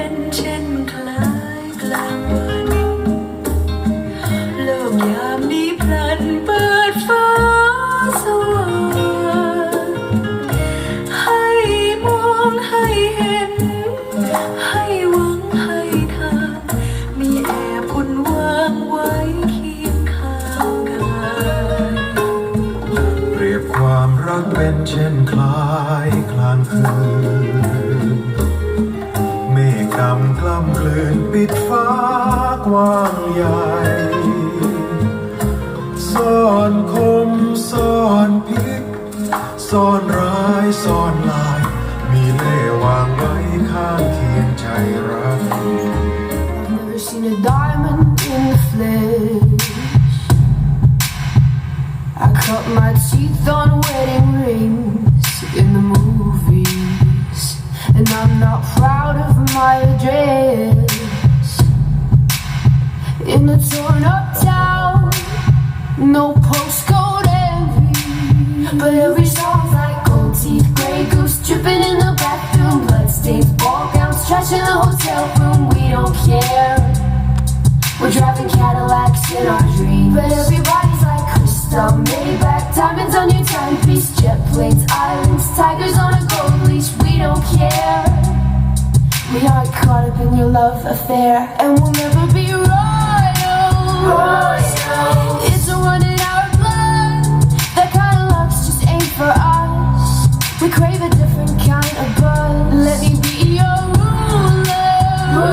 เป็นเช่นคล้ายกลางวันโลกยามนี้พลันเปิดฟ้าสว่างให้มองให้เห็นให้หวังให้ทางมีแอบอุ่นวางไว้เคียงข้างกายเปรียบความรักเป็นเช่นคล้ายกลางคืนเมฆดำกล้ำกลืนปิดฟ้ากว้างใหญ่ซ่อนคมซ่อนพิษซ่อนร้ายซ่อนลายมีเล่ห์วางไว้ข้างเคียงใจรัก I've never seen a diamond in the flesh. I cut my teeth on wedding rings in the movies, and I'm not proud of my address. In the torn up town, no postcode envy, but every song's like gold teeth, grey goose dripping in the bathroom, bloodstains, ball gowns, trash in the hotel room. We don't care. We're driving Cadillacs in our dreams, but everybody's like crystal, Maybach, diamonds on your timepiece, jet planes, islands, tigers on a gold leash. We don't care. We aren't caught up in your love affair, and we'll never be royal. It's a run in our blood. That kind of luck's just ain't for us. We crave a different kind of buzz. Let me be your ruler.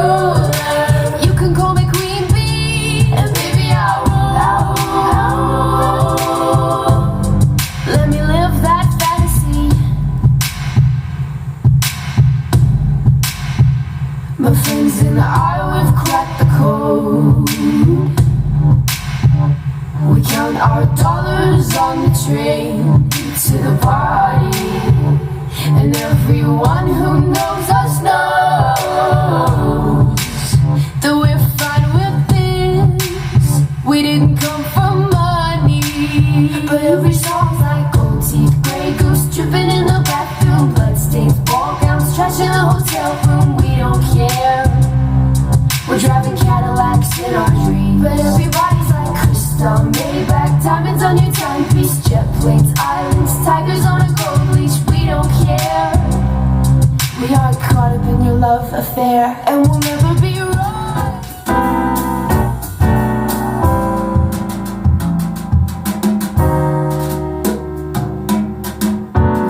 You can call me Queen Bee, and baby I'll rule. Let me live that fantasy. My friends and I, we've cracked the code. We count our dollars on the train to the party, and everyone who knows us knows that we're fine with this. We didn't come from money, but every song's like gold teeth, grey goose dripping in the bathroom, bloodstains, ball gowns, trash in the hotel room. We don't care. We're driving Cadillacs in our dreams, but everybody's like crystal, Maybach, diamonds on your timepiece, jet planes, islands, tigers on a gold leash. We don't care. We aren't caught up in your love affair, and we'll never be wrong.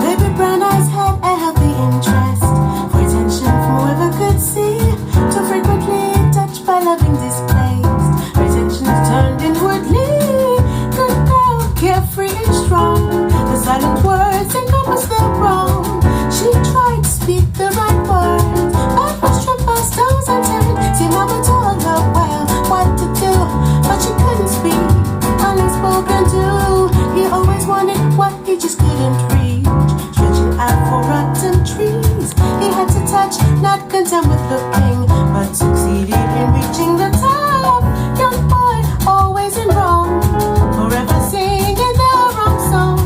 Baby brown eyes had a healthy interest for attention from whoever could see. Too frequently touched by loving displays, her attention is turned inwardly. Good girl, carefree and strong, the silent words encompass the wrong. She tried to speak the right words, but was tripped by stones unturned. See how we told her well what to do, but she couldn't speak, unspoken too. He always wanted what he just couldn't reach, stretching out for rotten trees. He had to touch, not content with looking, but succeeded in reaching the top. Young boy, always in wrong, forever singing the wrong song.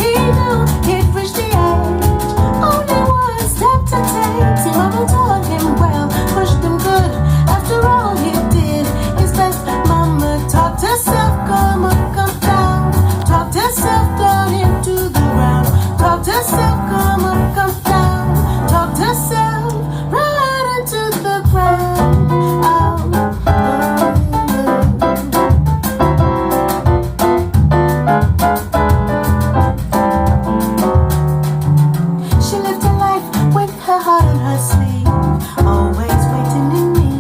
He knew he'd reached the edge, only one step to take. See, mama told him well, pushed him good. After all, he did his best. Mama talked herself, come up, come down. Talked herself down into the ground. Talked herself, come up, come down. Talked herself right into the ground. She lived her life with her heart on her sleeve, always waiting in need.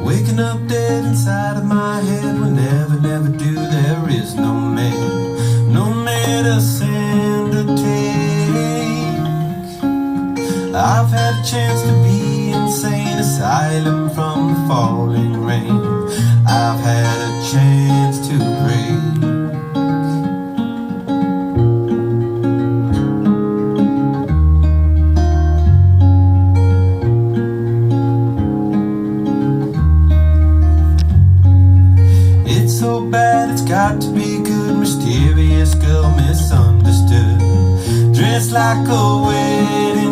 Waking up dead inside of my head will never, never do. There is no man, no medicine to take. I've had a chance to be insane, asylum from the falling rain. I've had a chance to break. mysterious girl misunderstood, dressed like a wedding